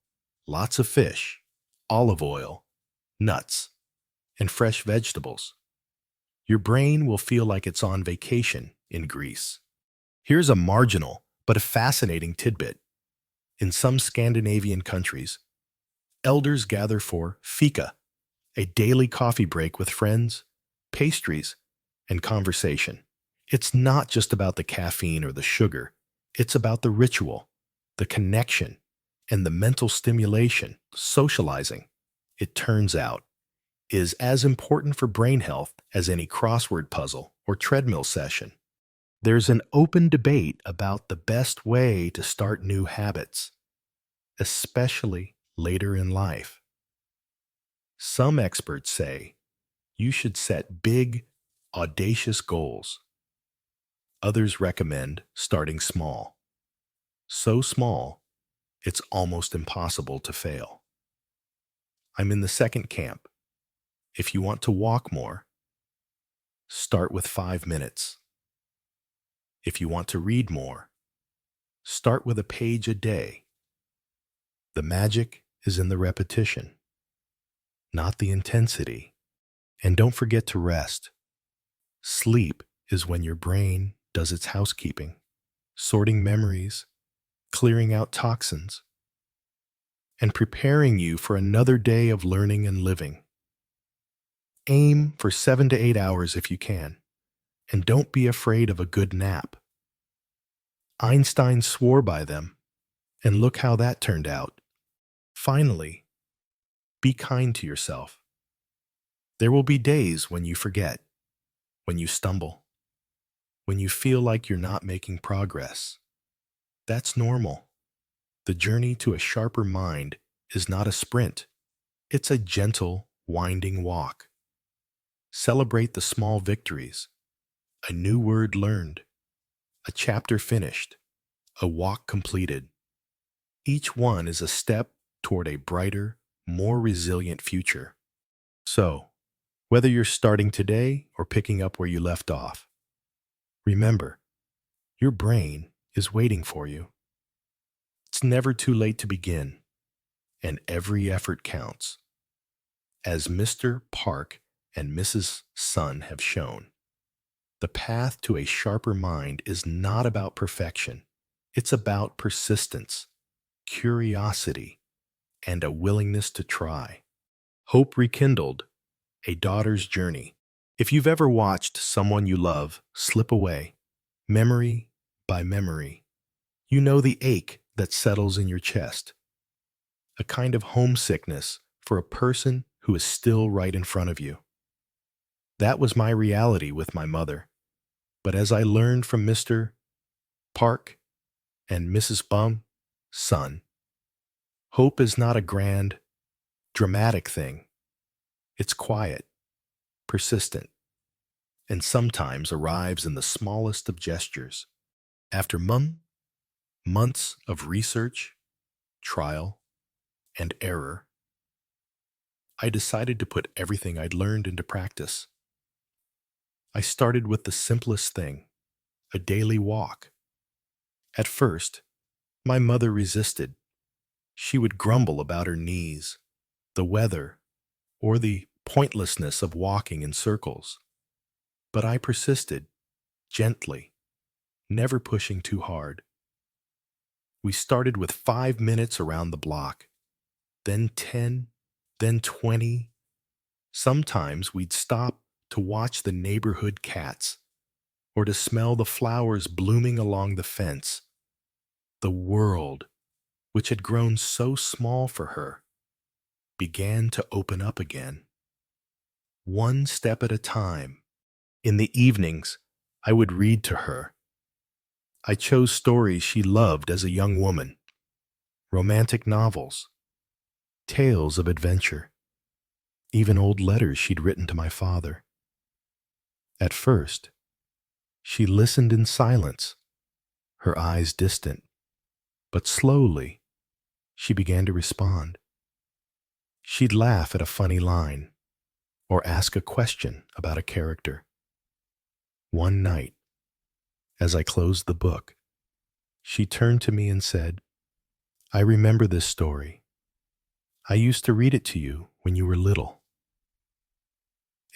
Lots of fish, olive oil, nuts, and fresh vegetables. Your brain will feel like it's on vacation in Greece. Here's a marginal but a fascinating tidbit. In some Scandinavian countries, elders gather for fika, a daily coffee break with friends, pastries, and conversation. It's not just about the caffeine or the sugar. It's about the ritual, the connection, and the mental stimulation. Socializing, it turns out, is as important for brain health as any crossword puzzle or treadmill session. There's an open debate about the best way to start new habits, especially later in life. Some experts say you should set big, audacious goals. Others recommend starting small. So small, it's almost impossible to fail. I'm in the second camp. If you want to walk more, start with 5 minutes. If you want to read more, start with a page a day. The magic is in the repetition. not the intensity. And don't forget to rest. Sleep is when your brain does its housekeeping, sorting memories, clearing out toxins, and preparing you for another day of learning and living. Aim for 7 to 8 hours if you can, and don't be afraid of a good nap. Einstein swore by them, and look how that turned out. Finally, be kind to yourself. There will be days when you forget, when you stumble, when you feel like you're not making progress. That's normal. The journey to a sharper mind is not a sprint. It's a gentle, winding walk. Celebrate the small victories. A new word learned, a chapter finished, a walk completed. Each one is a step toward a brighter, more resilient future. So, whether you're starting today or picking up where you left off, remember, your brain is waiting for you. It's never too late to begin, and every effort counts. As Mr. Park and Mrs. Sun have shown, the path to a sharper mind is not about perfection. It's about persistence, curiosity, and a willingness to try. Hope rekindled, a daughter's journey. If you've ever watched someone you love slip away, memory by memory, you know the ache that settles in your chest, a kind of homesickness for a person who is still right in front of you. That was my reality with my mother. But as I learned from Mr. Park and Mrs. Bum, son, hope is not a grand, dramatic thing. It's quiet, persistent, and sometimes arrives in the smallest of gestures. After months of research, trial, and error, I decided to put everything I'd learned into practice. I started with the simplest thing, a daily walk. At first, my mother resisted. She would grumble about her knees, the weather, or the pointlessness of walking in circles. But I persisted, gently, never pushing too hard. We started with 5 minutes around the block, then 10, then 20. Sometimes we'd stop to watch the neighborhood cats, or to smell the flowers blooming along the fence. The world, which had grown so small for her, began to open up again. One step at a time. In the evenings, I would read to her. I chose stories she loved as a young woman, romantic novels, tales of adventure, even old letters she'd written to my father. At first, she listened in silence, her eyes distant, but slowly, she began to respond. She'd laugh at a funny line, or ask a question about a character. One night, as I closed the book, she turned to me and said, "I remember this story. I used to read it to you when you were little."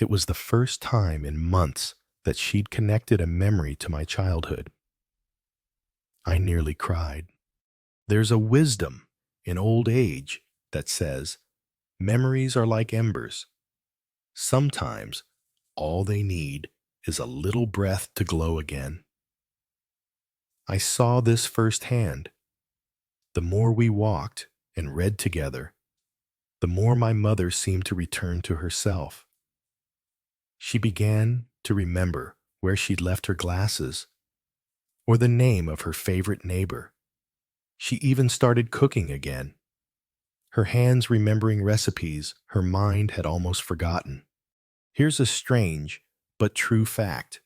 It was the first time in months that she'd connected a memory to my childhood. I nearly cried. There's a wisdom in old age that says, memories are like embers. Sometimes all they need is a little breath to glow again. I saw this firsthand. The more we walked and read together, the more my mother seemed to return to herself. She began to remember where she'd left her glasses, or the name of her favorite neighbor. She even started cooking again. Her hands remembering recipes her mind had almost forgotten. Here's a strange but true fact.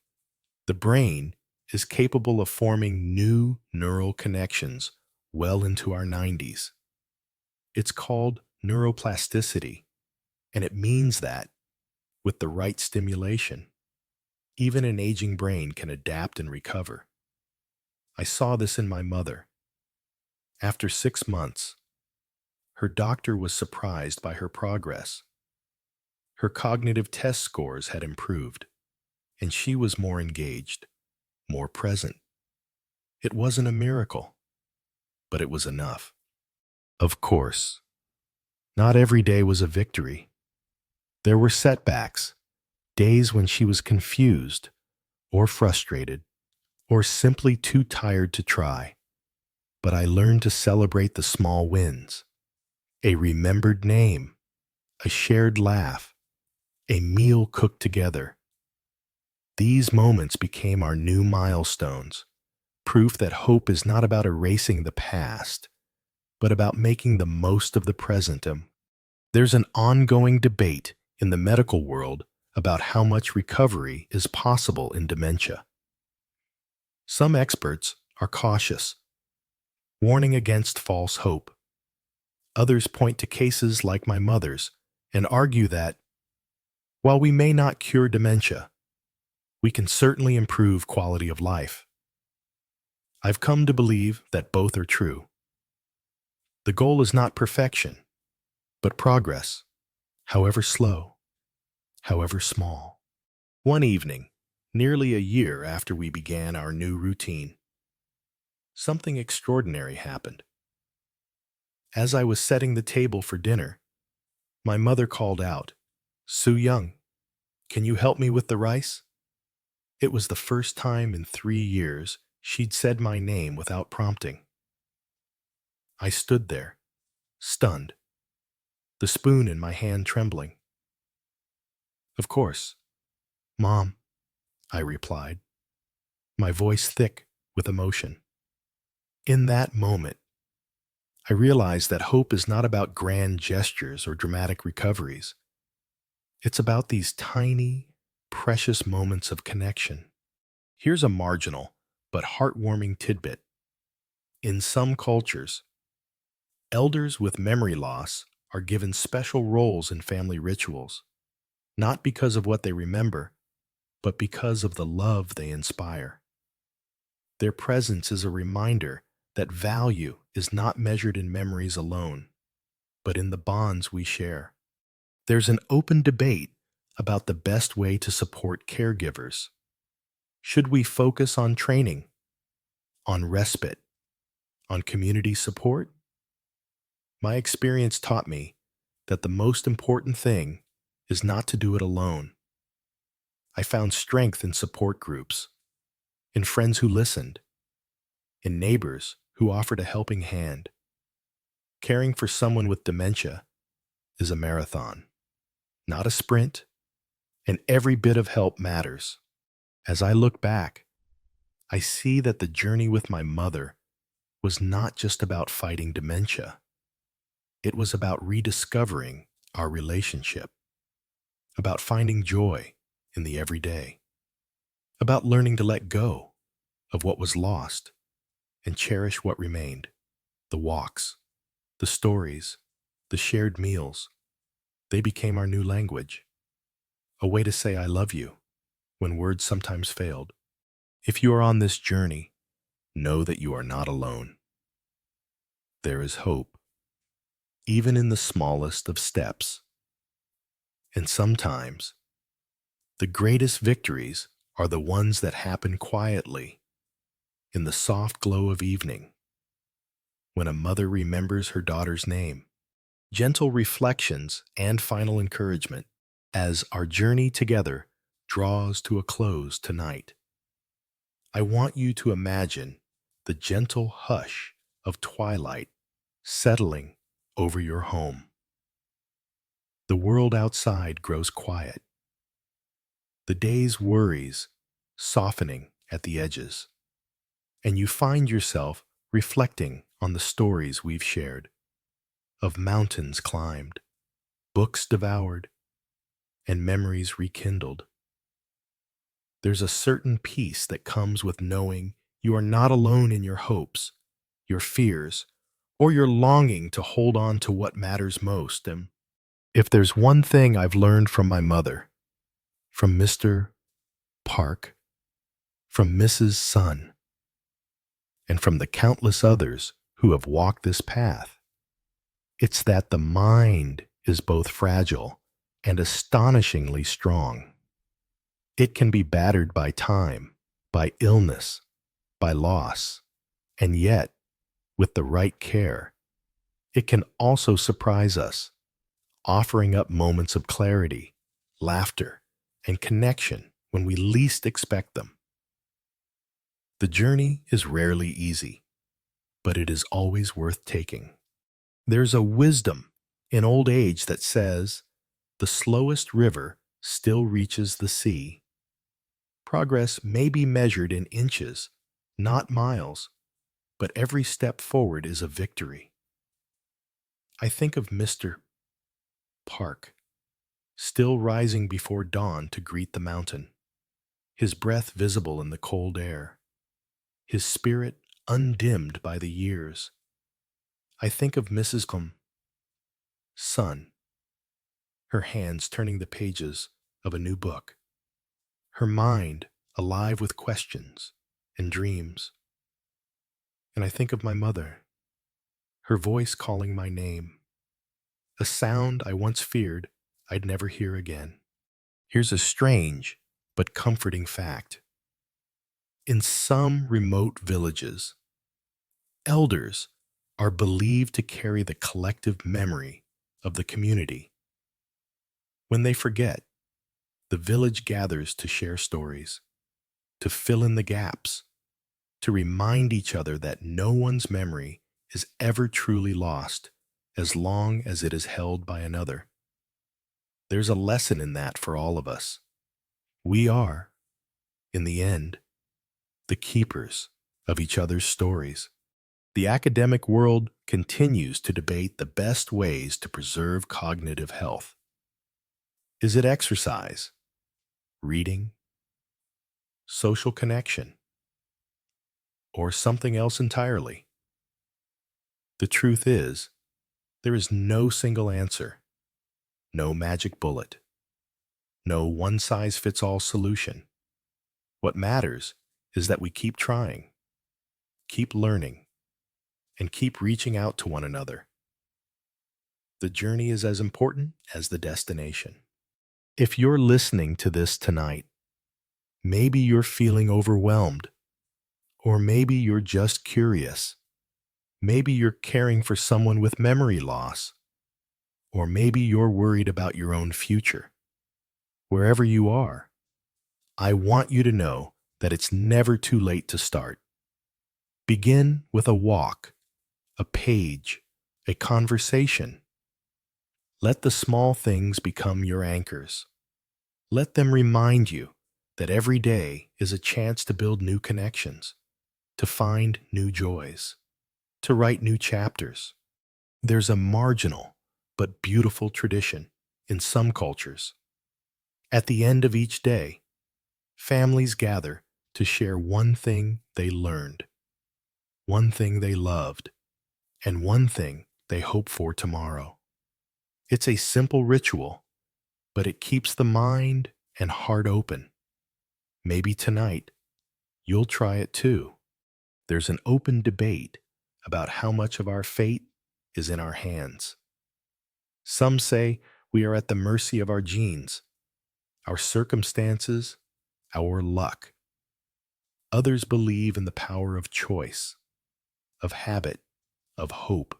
The brain is capable of forming new neural connections well into our 90s. It's called neuroplasticity, and it means that, with the right stimulation, even an aging brain can adapt and recover. I saw this in my mother. After 6 months, her doctor was surprised by her progress. Her cognitive test scores had improved, and she was more engaged, more present. It wasn't a miracle, but it was enough. Of course, not every day was a victory. There were setbacks, days when she was confused or frustrated or simply too tired to try. But I learned to celebrate the small wins. A remembered name, a shared laugh, a meal cooked together. These moments became our new milestones, proof that hope is not about erasing the past, but about making the most of the present. There's an ongoing debate in the medical world about how much recovery is possible in dementia. Some experts are cautious, warning against false hope. Others point to cases like my mother's and argue that, while we may not cure dementia, we can certainly improve quality of life. I've come to believe that both are true. The goal is not perfection, but progress, however slow, however small. One evening, nearly a year after we began our new routine, something extraordinary happened. As I was setting the table for dinner, my mother called out, "Soo Young, can you help me with the rice?" It was the first time in 3 years she'd said my name without prompting. I stood there, stunned, the spoon in my hand trembling. "Of course, Mom," I replied, my voice thick with emotion. In that moment, I realized that hope is not about grand gestures or dramatic recoveries. It's about these tiny, precious moments of connection. Here's a marginal but heartwarming tidbit. In some cultures, elders with memory loss are given special roles in family rituals, not because of what they remember, but because of the love they inspire. Their presence is a reminder that value is not measured in memories alone, but in the bonds we share. There's an open debate about the best way to support caregivers. Should we focus on training, on respite, on community support? My experience taught me that the most important thing is not to do it alone. I found strength in support groups, in friends who listened, in neighbors who offered a helping hand. Caring for someone with dementia is a marathon, not a sprint, and every bit of help matters. As I look back, I see that the journey with my mother was not just about fighting dementia. It was about rediscovering our relationship, about finding joy in the everyday, about learning to let go of what was lost and cherish what remained. The walks, the stories, the shared meals, they became our new language, a way to say I love you when words sometimes failed. If you are on this journey, know that you are not alone. There is hope, even in the smallest of steps. And sometimes, the greatest victories are the ones that happen quietly, in the soft glow of evening, when a mother remembers her daughter's name. Gentle reflections and final encouragement as our journey together draws to a close tonight. I want you to imagine the gentle hush of twilight settling over your home. The world outside grows quiet, the day's worries softening at the edges, and you find yourself reflecting on the stories we've shared, of mountains climbed, books devoured, and memories rekindled. There's a certain peace that comes with knowing you are not alone in your hopes, your fears, or your longing to hold on to what matters most. And if there's one thing I've learned from my mother, from Mr. Park, from Mrs. Sun, and from the countless others who have walked this path, it's that the mind is both fragile and astonishingly strong. It can be battered by time, by illness, by loss, and yet, with the right care, it can also surprise us, offering up moments of clarity, laughter, and connection when we least expect them. The journey is rarely easy, but it is always worth taking. There's a wisdom in old age that says, the slowest river still reaches the sea. Progress may be measured in inches, not miles, but every step forward is a victory. I think of Mr. Park, still rising before dawn to greet the mountain, his breath visible in the cold air, his spirit undimmed by the years. I think of Mrs. Son, her hands turning the pages of a new book, her mind alive with questions and dreams. And I think of my mother, her voice calling my name, a sound I once feared I'd never hear again. Here's a strange but comforting fact. In some remote villages, elders are believed to carry the collective memory of the community. When they forget, the village gathers to share stories, to fill in the gaps, to remind each other that no one's memory is ever truly lost as long as it is held by another. There's a lesson in that for all of us. We are, in the end, the keepers of each other's stories. The academic world continues to debate the best ways to preserve cognitive health. Is it exercise, reading, social connection, or something else entirely? The truth is, there is no single answer, no magic bullet, no one-size-fits-all solution. What matters is that we keep trying, keep learning, and keep reaching out to one another. The journey is as important as the destination. If you're listening to this tonight, maybe you're feeling overwhelmed, or maybe you're just curious. Maybe you're caring for someone with memory loss, or maybe you're worried about your own future. Wherever you are, I want you to know that it's never too late to start. Begin with a walk, a page, a conversation. Let the small things become your anchors. Let them remind you that every day is a chance to build new connections, to find new joys, to write new chapters. There's a marginal but beautiful tradition in some cultures. At the end of each day, families gather to share one thing they learned, one thing they loved, and one thing they hope for tomorrow. It's a simple ritual, but it keeps the mind and heart open. Maybe tonight, you'll try it too. There's an open debate about how much of our fate is in our hands. Some say we are at the mercy of our genes, our circumstances, our luck. Others believe in the power of choice, of habit, of hope.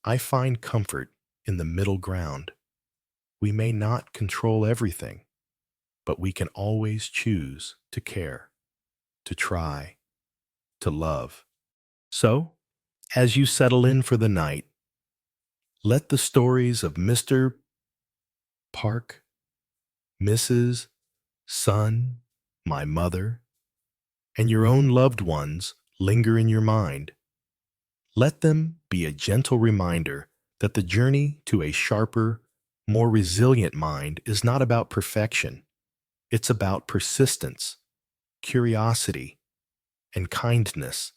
I find comfort in the middle ground. We may not control everything, but we can always choose to care, to try, to love. So, as you settle in for the night, let the stories of Mr. Park, Mrs. Son, my mother, and your own loved ones linger in your mind. Let them be a gentle reminder that the journey to a sharper, more resilient mind is not about perfection. It's about persistence, curiosity, and kindness,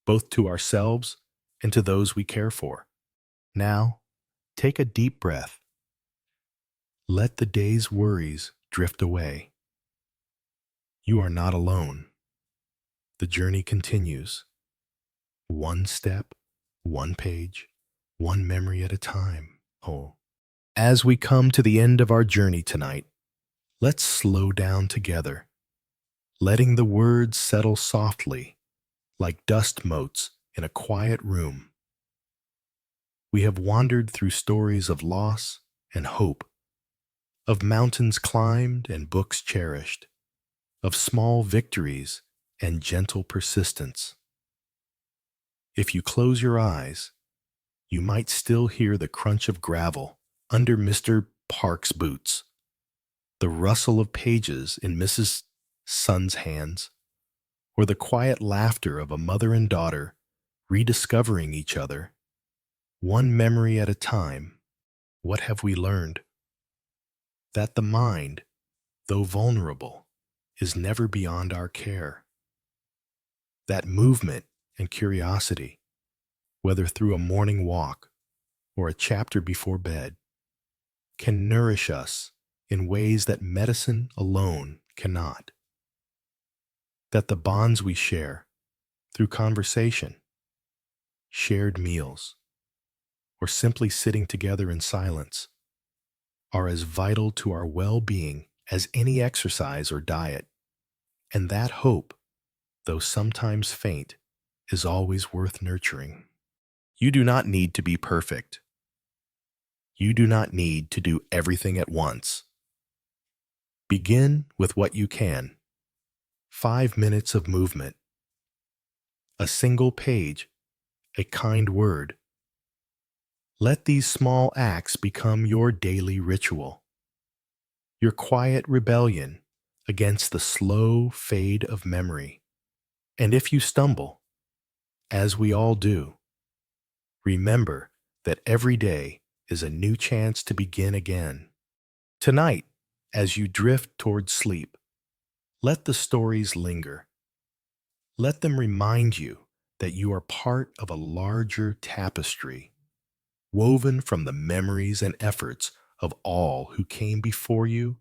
both to ourselves and to those we care for. Now, take a deep breath. Let the day's worries drift away. You are not alone. The journey continues. One step, one page, one memory at a time. Oh, As we come to the end of our journey tonight, let's slow down together, letting the words settle softly like dust motes in a quiet room. We have wandered through stories of loss and hope, of mountains climbed and books cherished, of small victories and gentle persistence. If you close your eyes, you might still hear the crunch of gravel under Mr. Park's boots, the rustle of pages in Mrs. Sun's hands, or the quiet laughter of a mother and daughter rediscovering each other. One memory at a time, what have we learned? That the mind, though vulnerable, is never beyond our care. That movement and curiosity, whether through a morning walk or a chapter before bed, can nourish us in ways that medicine alone cannot. That the bonds we share through conversation, shared meals, or simply sitting together in silence are as vital to our well-being as any exercise or diet. And that hope, though sometimes faint, is always worth nurturing. You do not need to be perfect. You do not need to do everything at once. Begin with what you can. 5 minutes of movement, a single page, a kind word. Let these small acts become your daily ritual, your quiet rebellion against the slow fade of memory. And if you stumble, as we all do, remember that every day is a new chance to begin again. Tonight, as you drift toward sleep, let the stories linger. Let them remind you that you are part of a larger tapestry, woven from the memories and efforts of all who came before you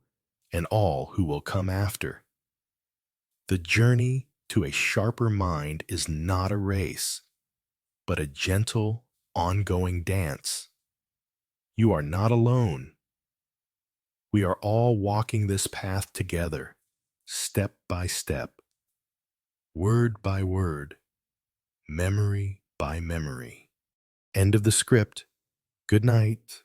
and all who will come after. The journey to a sharper mind is not a race, but a gentle, ongoing dance. You are not alone. We are all walking this path together, step by step, word by word, memory by memory. End of the script. Good night.